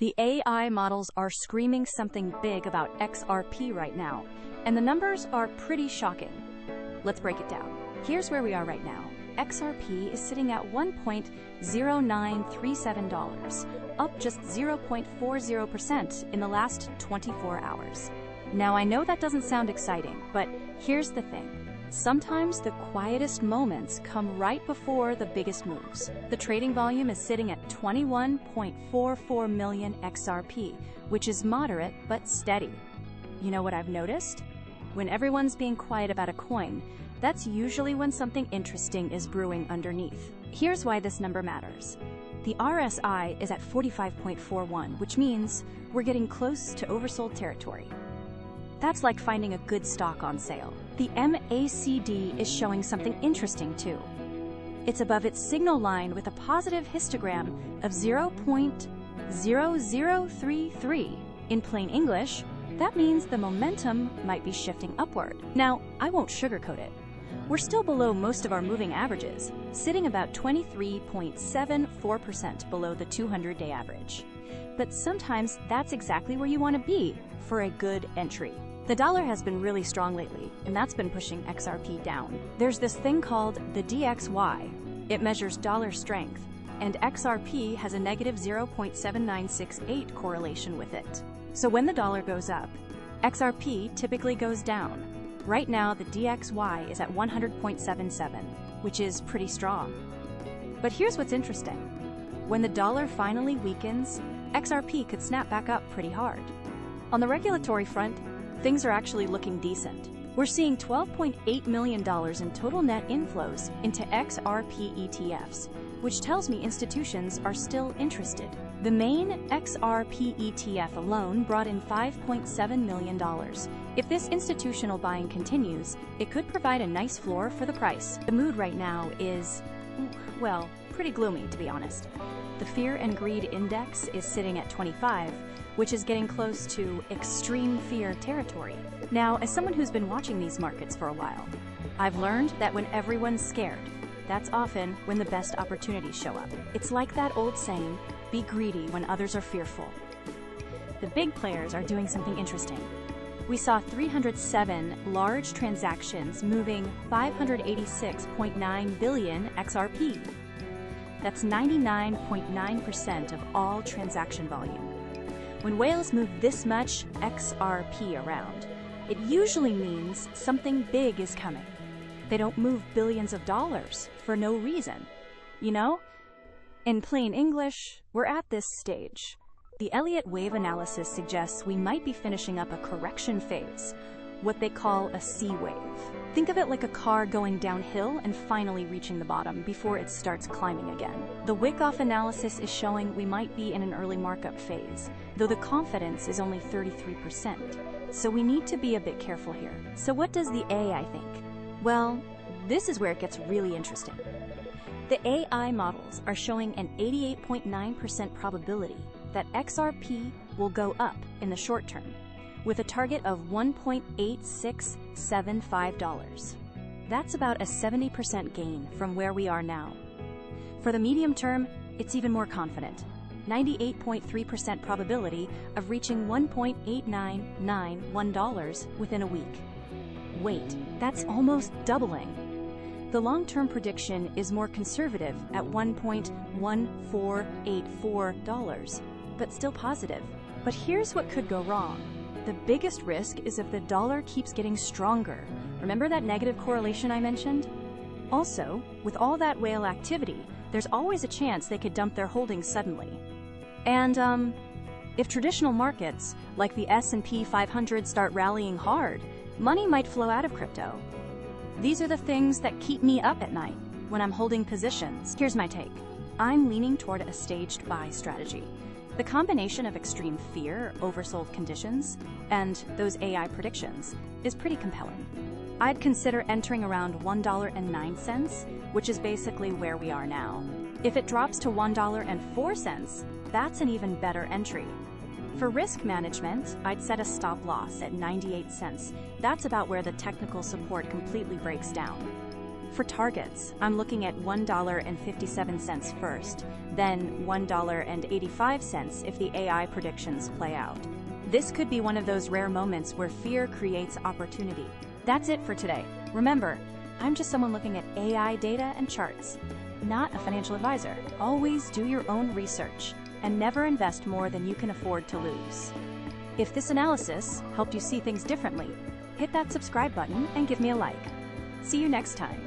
The AI models are screaming something big about XRP right now, and the numbers are pretty shocking. Let's break it down. Here's where we are right now. XRP is sitting at $1.0937, up just 0.40% in the last 24 hours. Now, I know that doesn't sound exciting, but here's the thing. Sometimes the quietest moments come right before the biggest moves. The trading volume is sitting at 21.44 million XRP, which is moderate but steady. You know what I've noticed? When everyone's being quiet about a coin, that's usually when something interesting is brewing underneath. Here's why this number matters. The RSI is at 45.41, which means we're getting close to oversold territory. That's like finding a good stock on sale. The MACD is showing something interesting too. It's above its signal line with a positive histogram of 0.0033. In plain English, that means the momentum might be shifting upward. Now, I won't sugarcoat it. We're still below most of our moving averages, sitting about 23.74% below the 200-day average. But sometimes that's exactly where you want to be for a good entry. The dollar has been really strong lately, and that's been pushing XRP down. There's this thing called the DXY. It measures dollar strength, and XRP has a negative 0.7968 correlation with it. So when the dollar goes up, XRP typically goes down. Right now, the DXY is at 100.77, which is pretty strong. But here's what's interesting. When the dollar finally weakens, XRP could snap back up pretty hard. On the regulatory front, things are actually looking decent. We're seeing $12.8 million in total net inflows into XRP ETFs, which tells me institutions are still interested. The main XRP ETF alone brought in $5.7 million. If this institutional buying continues, it could provide a nice floor for the price. The mood right now is, well, pretty gloomy, to be honest. The Fear and Greed Index is sitting at 25, which is getting close to extreme fear territory. Now, as someone who's been watching these markets for a while, I've learned that when everyone's scared, that's often when the best opportunities show up. It's like that old saying, be greedy when others are fearful. The big players are doing something interesting. We saw 307 large transactions moving 586.9 billion XRP. That's 99.9% of all transaction volume. When whales move this much XRP around, it usually means something big is coming. They don't move billions of dollars for no reason. You know? In plain English, we're at this stage. The Elliott Wave analysis suggests we might be finishing up a correction phase, what they call a C wave. Think of it like a car going downhill and finally reaching the bottom before it starts climbing again. The Wyckoff analysis is showing we might be in an early markup phase, though the confidence is only 33%. So we need to be a bit careful here. So what does the AI think? Well, this is where it gets really interesting. The AI models are showing an 88.9% probability that XRP will go up in the short term, with a target of $1.8675. That's about a 70% gain from where we are now. For the medium term, it's even more confident. 98.3% probability of reaching $1.8991 within a week. Wait, that's almost doubling. The long-term prediction is more conservative at $1.1484, but still positive. But here's what could go wrong. The biggest risk is if the dollar keeps getting stronger. Remember that negative correlation I mentioned? Also, with all that whale activity, there's always a chance they could dump their holdings suddenly. And, if traditional markets, like the S&P 500, start rallying hard, money might flow out of crypto. These are the things that keep me up at night when I'm holding positions. Here's my take. I'm leaning toward a staged buy strategy. The combination of extreme fear, oversold conditions, and those AI predictions is pretty compelling. I'd consider entering around $1.09, which is basically where we are now. If it drops to $1.04, that's an even better entry. For risk management, I'd set a stop loss at 98 cents. That's about where the technical support completely breaks down. For targets, I'm looking at $1.57 first, then $1.85 if the AI predictions play out. This could be one of those rare moments where fear creates opportunity. That's it for today. Remember, I'm just someone looking at AI data and charts, not a financial advisor. Always do your own research and never invest more than you can afford to lose. If this analysis helped you see things differently, hit that subscribe button and give me a like. See you next time.